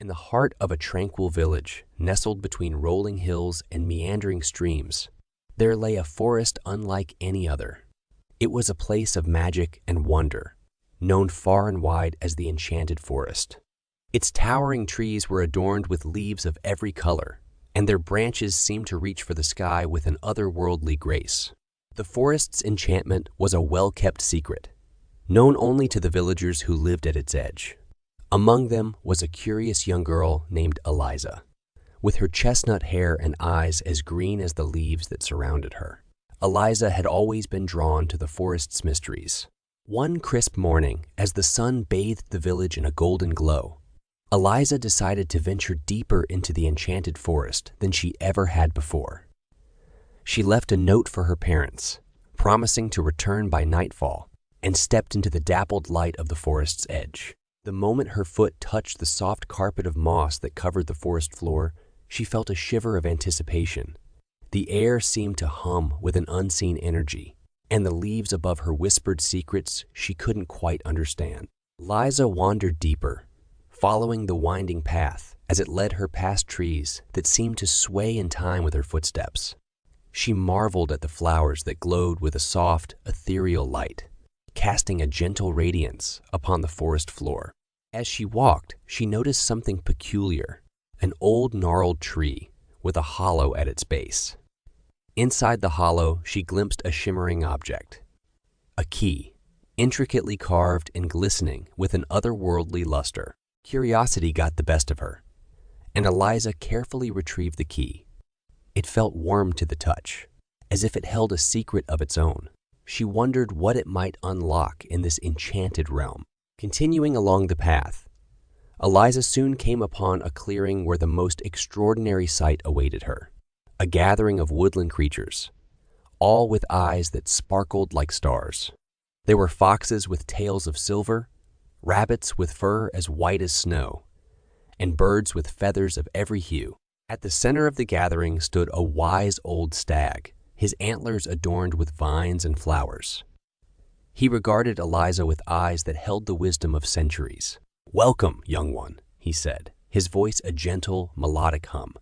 In the heart of a tranquil village, nestled between rolling hills and meandering streams, there lay a forest unlike any other. It was a place of magic and wonder, known far and wide as the Enchanted Forest. Its towering trees were adorned with leaves of every color, and their branches seemed to reach for the sky with an otherworldly grace. The forest's enchantment was a well-kept secret, known only to the villagers who lived at its edge. Among them was a curious young girl named Eliza, with her chestnut hair and eyes as green as the leaves that surrounded her. Eliza had always been drawn to the forest's mysteries. One crisp morning, as the sun bathed the village in a golden glow, Eliza decided to venture deeper into the Enchanted Forest than she ever had before. She left a note for her parents, promising to return by nightfall, and stepped into the dappled light of the forest's edge. The moment her foot touched the soft carpet of moss that covered the forest floor, she felt a shiver of anticipation. The air seemed to hum with an unseen energy, and the leaves above her whispered secrets she couldn't quite understand. Eliza wandered deeper, following the winding path as it led her past trees that seemed to sway in time with her footsteps. She marveled at the flowers that glowed with a soft, ethereal light, casting a gentle radiance upon the forest floor. As she walked, she noticed something peculiar, an old gnarled tree with a hollow at its base. Inside the hollow, she glimpsed a shimmering object, a key, intricately carved and glistening with an otherworldly luster. Curiosity got the best of her, and Eliza carefully retrieved the key. It felt warm to the touch, as if it held a secret of its own. She wondered what it might unlock in this enchanted realm. Continuing along the path, Eliza soon came upon a clearing where the most extraordinary sight awaited her. A gathering of woodland creatures, all with eyes that sparkled like stars. There were foxes with tails of silver, rabbits with fur as white as snow, and birds with feathers of every hue. At the center of the gathering stood a wise old stag, his antlers adorned with vines and flowers. He regarded Eliza with eyes that held the wisdom of centuries. "Welcome, young one," he said, his voice a gentle, melodic hum.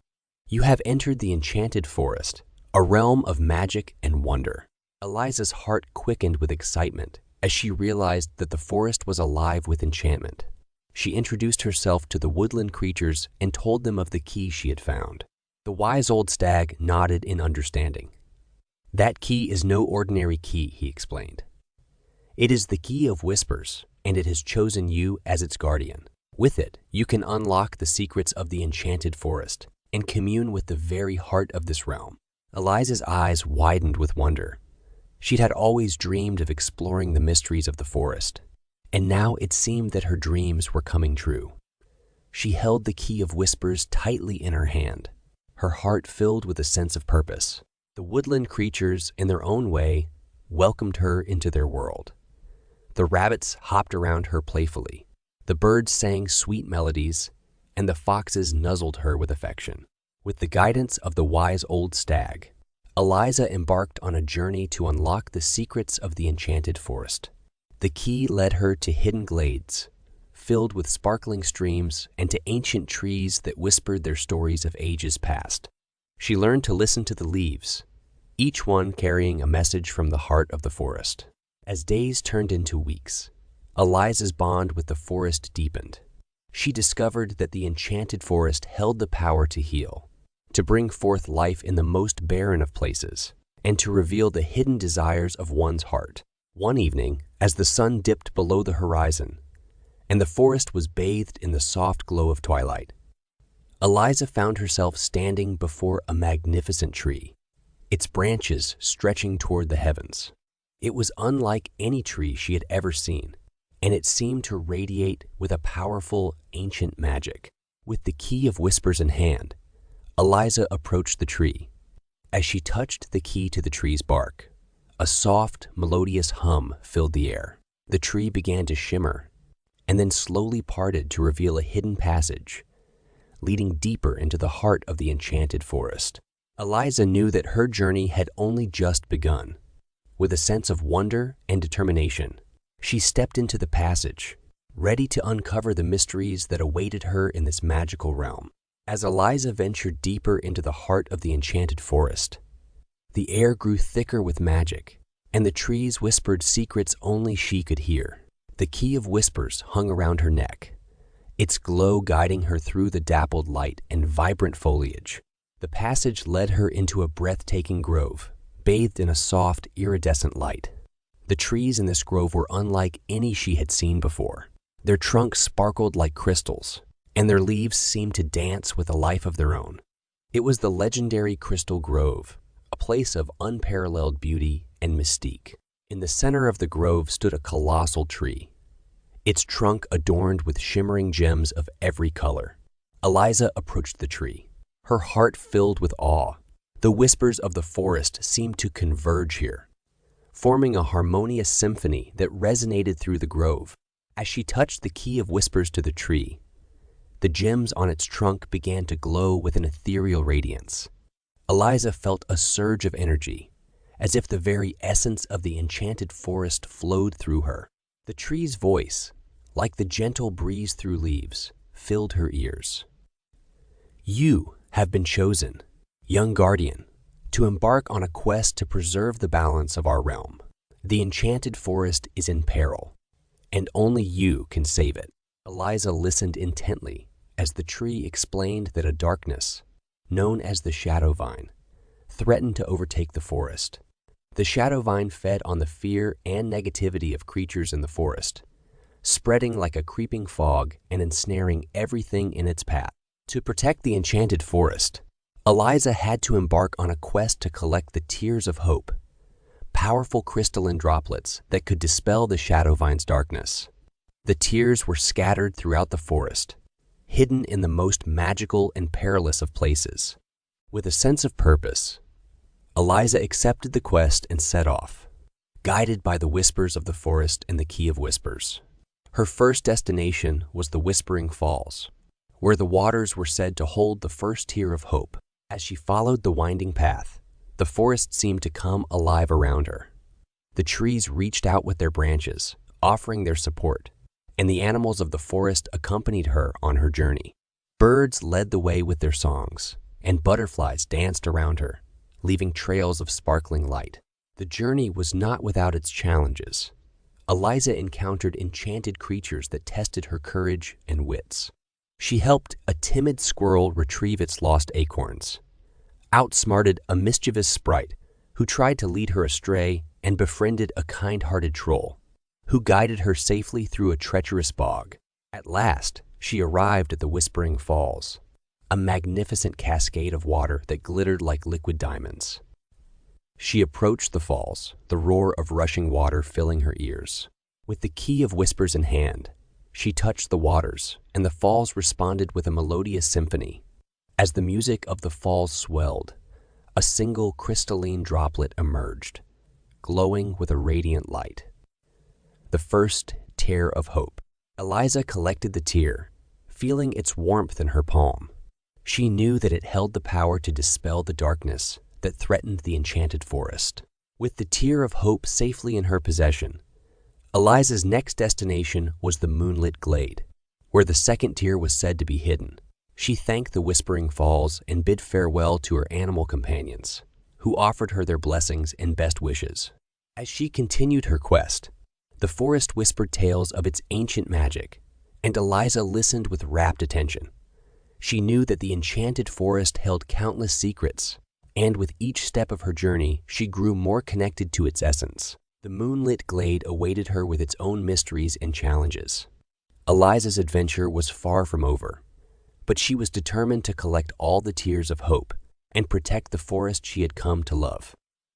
"You have entered the Enchanted Forest, a realm of magic and wonder." Eliza's heart quickened with excitement as she realized that the forest was alive with enchantment. She introduced herself to the woodland creatures and told them of the key she had found. The wise old stag nodded in understanding. "That key is no ordinary key," he explained. "It is the key of whispers, and it has chosen you as its guardian. With it, you can unlock the secrets of the Enchanted Forest and commune with the very heart of this realm." Eliza's eyes widened with wonder. She'd had always dreamed of exploring the mysteries of the forest, and now it seemed that her dreams were coming true. She held the key of whispers tightly in her hand, her heart filled with a sense of purpose. The woodland creatures, in their own way, welcomed her into their world. The rabbits hopped around her playfully, the birds sang sweet melodies, and the foxes nuzzled her with affection. With the guidance of the wise old stag, Eliza embarked on a journey to unlock the secrets of the Enchanted Forest. The key led her to hidden glades, filled with sparkling streams, and to ancient trees that whispered their stories of ages past. She learned to listen to the leaves, each one carrying a message from the heart of the forest. As days turned into weeks, Eliza's bond with the forest deepened. She discovered that the Enchanted Forest held the power to heal, to bring forth life in the most barren of places, and to reveal the hidden desires of one's heart. One evening, as the sun dipped below the horizon, and the forest was bathed in the soft glow of twilight, Eliza found herself standing before a magnificent tree, its branches stretching toward the heavens. It was unlike any tree she had ever seen, and it seemed to radiate with a powerful, ancient magic. With the key of whispers in hand, Eliza approached the tree. As she touched the key to the tree's bark, a soft, melodious hum filled the air. The tree began to shimmer, and then slowly parted to reveal a hidden passage, leading deeper into the heart of the Enchanted Forest. Eliza knew that her journey had only just begun. With a sense of wonder and determination, she stepped into the passage, ready to uncover the mysteries that awaited her in this magical realm. As Eliza ventured deeper into the heart of the Enchanted Forest, the air grew thicker with magic, and the trees whispered secrets only she could hear. The Key of Whispers hung around her neck, its glow guiding her through the dappled light and vibrant foliage. The passage led her into a breathtaking grove, bathed in a soft, iridescent light. The trees in this grove were unlike any she had seen before. Their trunks sparkled like crystals, and their leaves seemed to dance with a life of their own. It was the legendary Crystal Grove, a place of unparalleled beauty and mystique. In the center of the grove stood a colossal tree, its trunk adorned with shimmering gems of every color. Eliza approached the tree, her heart filled with awe. The whispers of the forest seemed to converge here, forming a harmonious symphony that resonated through the grove. As she touched the Key of Whispers to the tree, the gems on its trunk began to glow with an ethereal radiance. Eliza felt a surge of energy, as if the very essence of the Enchanted Forest flowed through her. The tree's voice, like the gentle breeze through leaves, filled her ears. "You have been chosen, young guardian, to embark on a quest to preserve the balance of our realm. The Enchanted Forest is in peril, and only you can save it." Eliza listened intently as the tree explained that a darkness, known as the Shadowvine, threatened to overtake the forest. The Shadowvine fed on the fear and negativity of creatures in the forest, spreading like a creeping fog and ensnaring everything in its path. To protect the Enchanted Forest, Eliza had to embark on a quest to collect the Tears of Hope, powerful crystalline droplets that could dispel the Shadowvine's darkness. The tears were scattered throughout the forest, hidden in the most magical and perilous of places. With a sense of purpose, Eliza accepted the quest and set off, guided by the whispers of the forest and the Key of Whispers. Her first destination was the Whispering Falls, where the waters were said to hold the first tear of hope. As she followed the winding path, the forest seemed to come alive around her. The trees reached out with their branches, offering their support, and the animals of the forest accompanied her on her journey. Birds led the way with their songs, and butterflies danced around her, leaving trails of sparkling light. The journey was not without its challenges. Eliza encountered enchanted creatures that tested her courage and wits. She helped a timid squirrel retrieve its lost acorns, outsmarted a mischievous sprite who tried to lead her astray, and befriended a kind-hearted troll who guided her safely through a treacherous bog. At last, she arrived at the Whispering Falls, a magnificent cascade of water that glittered like liquid diamonds. She approached the falls, the roar of rushing water filling her ears. With the Key of Whispers in hand, she touched the waters, and the falls responded with a melodious symphony. As the music of the falls swelled, a single crystalline droplet emerged, glowing with a radiant light. The first tear of hope. Eliza collected the tear, feeling its warmth in her palm. She knew that it held the power to dispel the darkness that threatened the Enchanted Forest. With the tear of hope safely in her possession, Eliza's next destination was the moonlit glade, where the second tear was said to be hidden. She thanked the Whispering Falls and bid farewell to her animal companions, who offered her their blessings and best wishes. As she continued her quest, the forest whispered tales of its ancient magic, and Eliza listened with rapt attention. She knew that the Enchanted Forest held countless secrets, and with each step of her journey, she grew more connected to its essence. The moonlit glade awaited her with its own mysteries and challenges. Eliza's adventure was far from over, but she was determined to collect all the tears of hope and protect the forest she had come to love.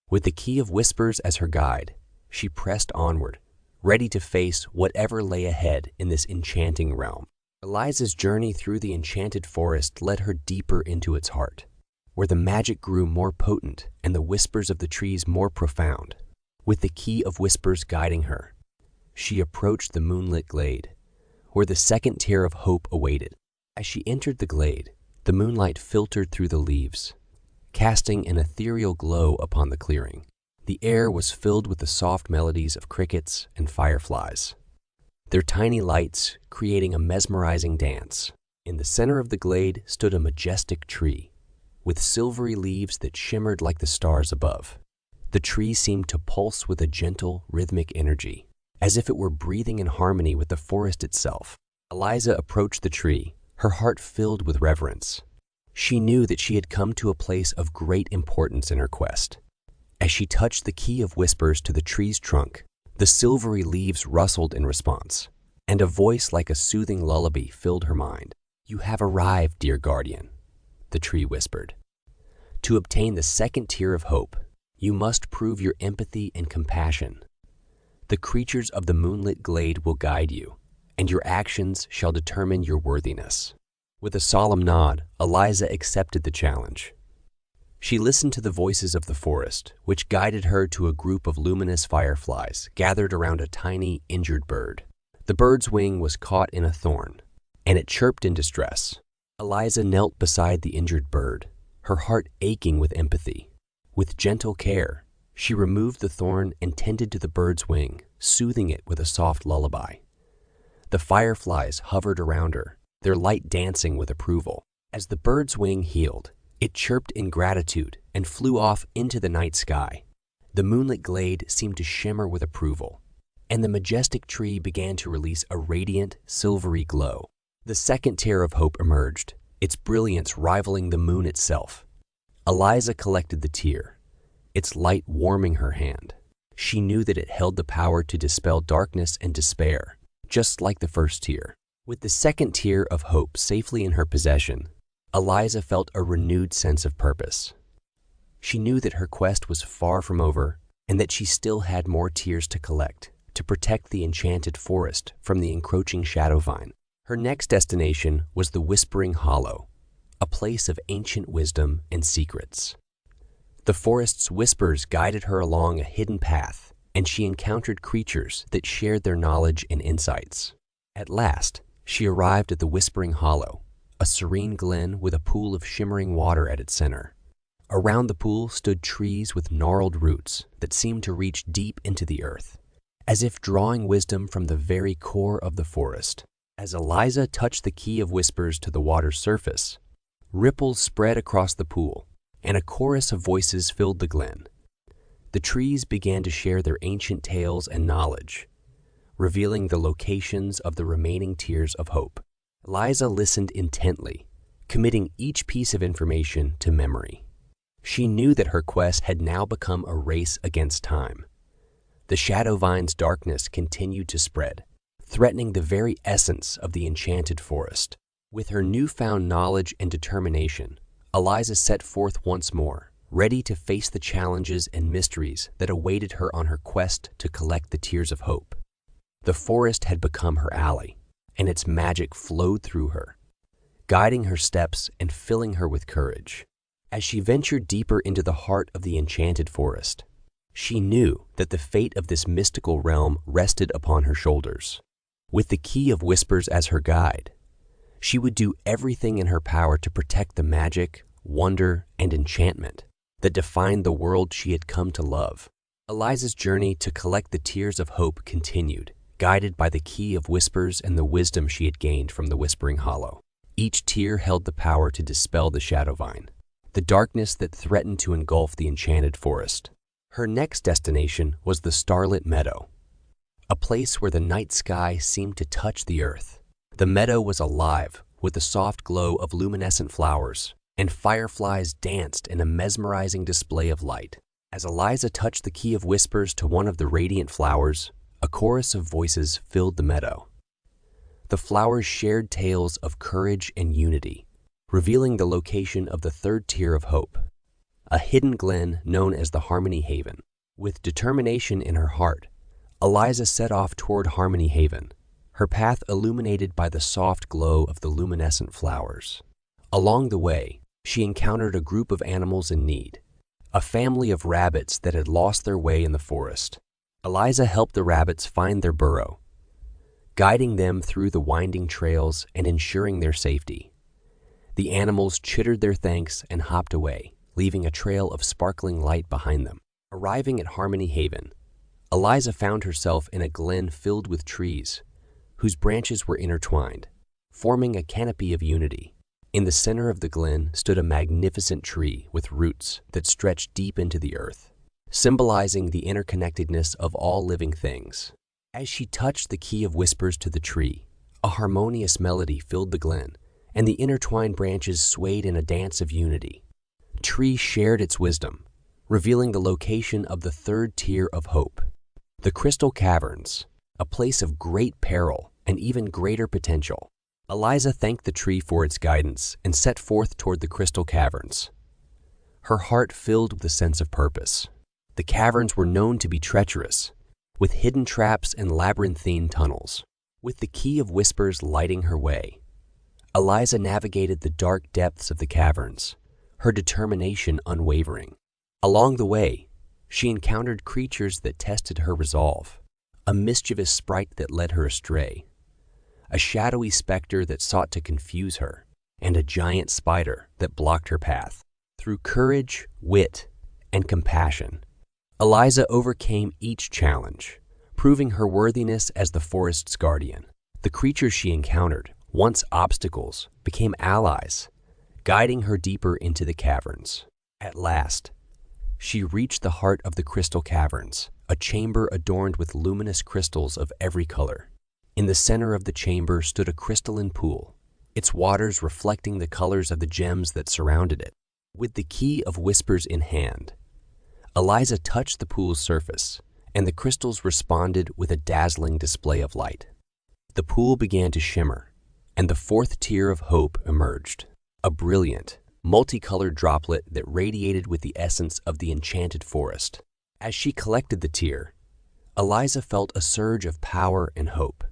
With the Key of Whispers as her guide, she pressed onward, ready to face whatever lay ahead in this enchanting realm. Eliza's journey through the Enchanted Forest led her deeper into its heart, where the magic grew more potent and the whispers of the trees more profound. With the Key of Whispers guiding her, she approached the moonlit glade, where the second tear of hope awaited. As she entered the glade, the moonlight filtered through the leaves, casting an ethereal glow upon the clearing. The air was filled with the soft melodies of crickets and fireflies, their tiny lights creating a mesmerizing dance. In the center of the glade stood a majestic tree, with silvery leaves that shimmered like the stars above. The tree seemed to pulse with a gentle, rhythmic energy, as if it were breathing in harmony with the forest itself. Eliza approached the tree, her heart filled with reverence. She knew that she had come to a place of great importance in her quest. As she touched the key of whispers to the tree's trunk, the silvery leaves rustled in response, and a voice like a soothing lullaby filled her mind. "You have arrived, dear guardian," the tree whispered. "To obtain the second tier of hope, you must prove your empathy and compassion. The creatures of the moonlit glade will guide you, and your actions shall determine your worthiness." With a solemn nod, Eliza accepted the challenge. She listened to the voices of the forest, which guided her to a group of luminous fireflies gathered around a tiny, injured bird. The bird's wing was caught in a thorn, and it chirped in distress. Eliza knelt beside the injured bird, her heart aching with empathy. With gentle care, she removed the thorn and tended to the bird's wing, soothing it with a soft lullaby. The fireflies hovered around her, their light dancing with approval. As the bird's wing healed, it chirped in gratitude and flew off into the night sky. The moonlit glade seemed to shimmer with approval, and the majestic tree began to release a radiant, silvery glow. The second tier of hope emerged, its brilliance rivaling the moon itself. Eliza collected the tier, its light warming her hand. She knew that it held the power to dispel darkness and despair, just like the first tier. With the second tier of hope safely in her possession, Eliza felt a renewed sense of purpose. She knew that her quest was far from over and that she still had more tiers to collect to protect the Enchanted Forest from the encroaching Shadowvine. Her next destination was the Whispering Hollow, a place of ancient wisdom and secrets. The forest's whispers guided her along a hidden path, and she encountered creatures that shared their knowledge and insights. At last, she arrived at the Whispering Hollow, a serene glen with a pool of shimmering water at its center. Around the pool stood trees with gnarled roots that seemed to reach deep into the earth, as if drawing wisdom from the very core of the forest. As Eliza touched the key of whispers to the water's surface, ripples spread across the pool, and a chorus of voices filled the glen. The trees began to share their ancient tales and knowledge, revealing the locations of the remaining tiers of hope. Eliza listened intently, committing each piece of information to memory. She knew that her quest had now become a race against time. The Shadowvine's darkness continued to spread, threatening the very essence of the Enchanted Forest. With her newfound knowledge and determination, Eliza set forth once more, ready to face the challenges and mysteries that awaited her on her quest to collect the tiers of hope. The forest had become her ally, and its magic flowed through her, guiding her steps and filling her with courage. As she ventured deeper into the heart of the Enchanted Forest, she knew that the fate of this mystical realm rested upon her shoulders. With the key of whispers as her guide, she would do everything in her power to protect the magic, wonder, and enchantment that defined the world she had come to love. Eliza's journey to collect the tiers of hope continued, guided by the key of whispers and the wisdom she had gained from the Whispering Hollow. Each tier held the power to dispel the Shadowvine, the darkness that threatened to engulf the Enchanted Forest. Her next destination was the Starlit Meadow, a place where the night sky seemed to touch the earth. The meadow was alive with the soft glow of luminescent flowers, and fireflies danced in a mesmerizing display of light. As Eliza touched the key of whispers to one of the radiant flowers, a chorus of voices filled the meadow. The flowers shared tales of courage and unity, revealing the location of the third tier of hope, a hidden glen known as the Harmony Haven. With determination in her heart, Eliza set off toward Harmony Haven, her path illuminated by the soft glow of the luminescent flowers. Along the way, she encountered a group of animals in need, a family of rabbits that had lost their way in the forest. Eliza helped the rabbits find their burrow, guiding them through the winding trails and ensuring their safety. The animals chittered their thanks and hopped away, leaving a trail of sparkling light behind them. Arriving at Harmony Haven, Eliza found herself in a glen filled with trees, whose branches were intertwined, forming a canopy of unity. In the center of the glen stood a magnificent tree with roots that stretched deep into the earth, symbolizing the interconnectedness of all living things. As she touched the key of whispers to the tree, a harmonious melody filled the glen, and the intertwined branches swayed in a dance of unity. The tree shared its wisdom, revealing the location of the third tier of hope, the Crystal Caverns, a place of great peril and even greater potential. Eliza thanked the tree for its guidance and set forth toward the Crystal Caverns, her heart filled with a sense of purpose. The caverns were known to be treacherous, with hidden traps and labyrinthine tunnels. With the key of whispers lighting her way, Eliza navigated the dark depths of the caverns, her determination unwavering. Along the way, she encountered creatures that tested her resolve, a mischievous sprite that led her astray, a shadowy specter that sought to confuse her, and a giant spider that blocked her path. Through courage, wit, and compassion, Eliza overcame each challenge, proving her worthiness as the forest's guardian. The creatures she encountered, once obstacles, became allies, guiding her deeper into the caverns. At last, she reached the heart of the Crystal Caverns, a chamber adorned with luminous crystals of every color. In the center of the chamber stood a crystalline pool, its waters reflecting the colors of the gems that surrounded it. With the key of whispers in hand, Eliza touched the pool's surface, and the crystals responded with a dazzling display of light. The pool began to shimmer, and the fourth tier of hope emerged, a brilliant, multicolored droplet that radiated with the essence of the Enchanted Forest. As she collected the tier, Eliza felt a surge of power and hope.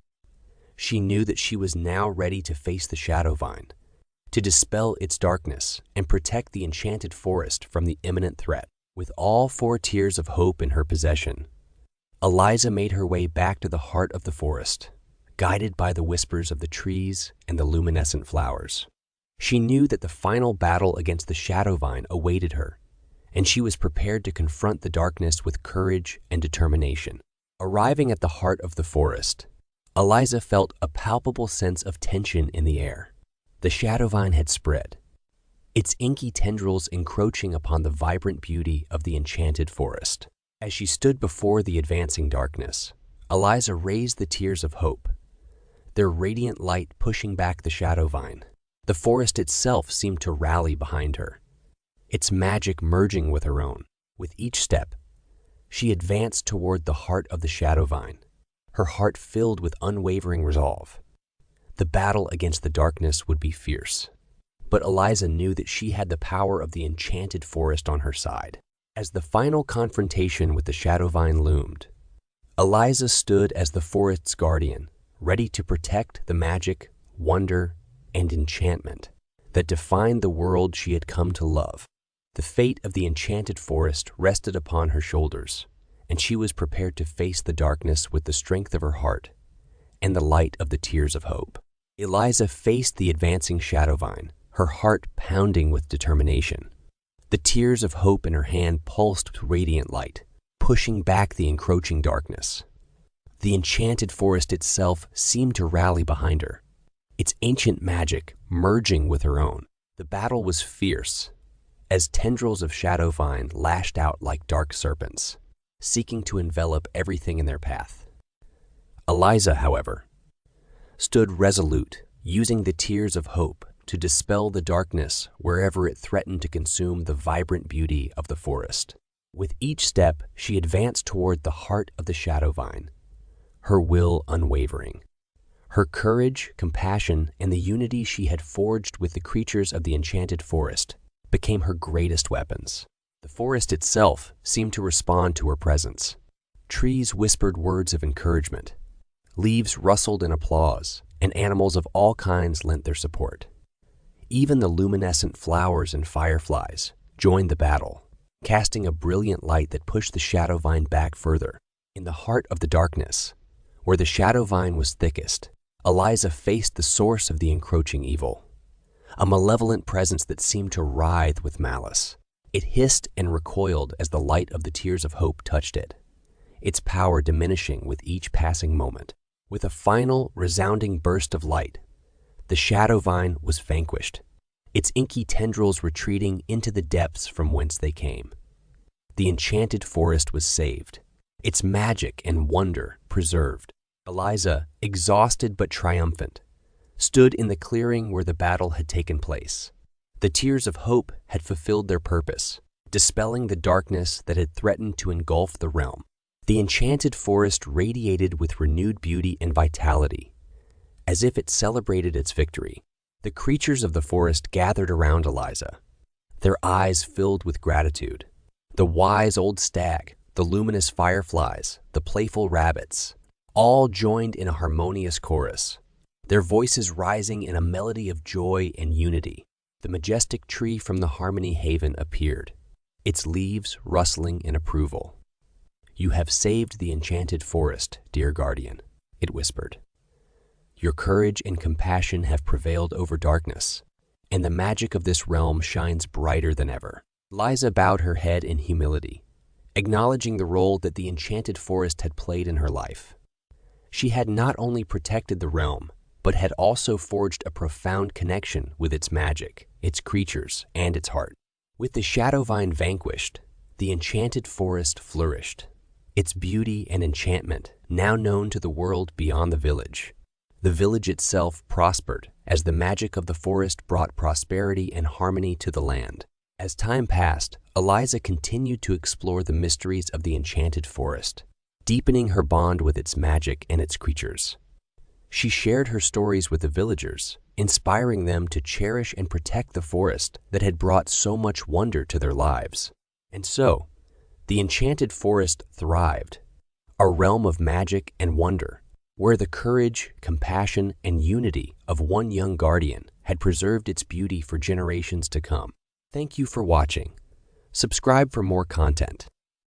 She knew that she was now ready to face the Shadowvine, to dispel its darkness and protect the Enchanted Forest from the imminent threat. With all four tiers of hope in her possession, Eliza made her way back to the heart of the forest, guided by the whispers of the trees and the luminescent flowers. She knew that the final battle against the Shadowvine awaited her, and she was prepared to confront the darkness with courage and determination. Arriving at the heart of the forest, Eliza felt a palpable sense of tension in the air. The Shadowvine had spread, its inky tendrils encroaching upon the vibrant beauty of the Enchanted Forest. As she stood before the advancing darkness, Eliza raised the tears of hope, their radiant light pushing back the Shadowvine. The forest itself seemed to rally behind her, its magic merging with her own. With each step, she advanced toward the heart of the Shadowvine, her heart filled with unwavering resolve. The battle against the darkness would be fierce, but Eliza knew that she had the power of the Enchanted Forest on her side. As the final confrontation with the Shadowvine loomed, Eliza stood as the forest's guardian, ready to protect the magic, wonder, and enchantment that defined the world she had come to love. The fate of the Enchanted Forest rested upon her shoulders, and she was prepared to face the darkness with the strength of her heart and the light of the tears of hope. Eliza faced the advancing Shadowvine, her heart pounding with determination. The tears of hope in her hand pulsed with radiant light, pushing back the encroaching darkness. The Enchanted Forest itself seemed to rally behind her, its ancient magic merging with her own. The battle was fierce, as tendrils of Shadowvine lashed out like dark serpents, seeking to envelop everything in their path. Eliza, however, stood resolute, using the tears of hope to dispel the darkness wherever it threatened to consume the vibrant beauty of the forest. With each step, she advanced toward the heart of the Shadowvine, her will unwavering. Her courage, compassion, and the unity she had forged with the creatures of the Enchanted Forest became her greatest weapons. The forest itself seemed to respond to her presence. Trees whispered words of encouragement, leaves rustled in applause, and animals of all kinds lent their support. Even the luminescent flowers and fireflies joined the battle, casting a brilliant light that pushed the Shadowvine back further. In the heart of the darkness, where the Shadowvine was thickest, Eliza faced the source of the encroaching evil, a malevolent presence that seemed to writhe with malice. It hissed and recoiled as the light of the tears of hope touched it, its power diminishing with each passing moment. With a final, resounding burst of light, the Shadowvine was vanquished, its inky tendrils retreating into the depths from whence they came. The Enchanted Forest was saved, its magic and wonder preserved. Eliza, exhausted but triumphant, stood in the clearing where the battle had taken place. The tears of hope had fulfilled their purpose, dispelling the darkness that had threatened to engulf the realm. The Enchanted Forest radiated with renewed beauty and vitality, as if it celebrated its victory. The creatures of the forest gathered around Eliza, their eyes filled with gratitude. The wise old stag, the luminous fireflies, the playful rabbits, all joined in a harmonious chorus, their voices rising in a melody of joy and unity. The majestic tree from the Harmony Haven appeared, its leaves rustling in approval. "You have saved the Enchanted Forest, dear guardian," it whispered. "Your courage and compassion have prevailed over darkness, and the magic of this realm shines brighter than ever." Eliza bowed her head in humility, acknowledging the role that the Enchanted Forest had played in her life. She had not only protected the realm, but had also forged a profound connection with its magic, its creatures, and its heart. With the Shadowvine vanquished, the Enchanted Forest flourished, its beauty and enchantment now known to the world beyond the village. The village itself prospered as the magic of the forest brought prosperity and harmony to the land. As time passed, Eliza continued to explore the mysteries of the Enchanted Forest, deepening her bond with its magic and its creatures. She shared her stories with the villagers, inspiring them to cherish and protect the forest that had brought so much wonder to their lives. And so, the Enchanted Forest thrived, a realm of magic and wonder, where the courage, compassion, and unity of one young guardian had preserved its beauty for generations to come. Thank you for watching. Subscribe for more content.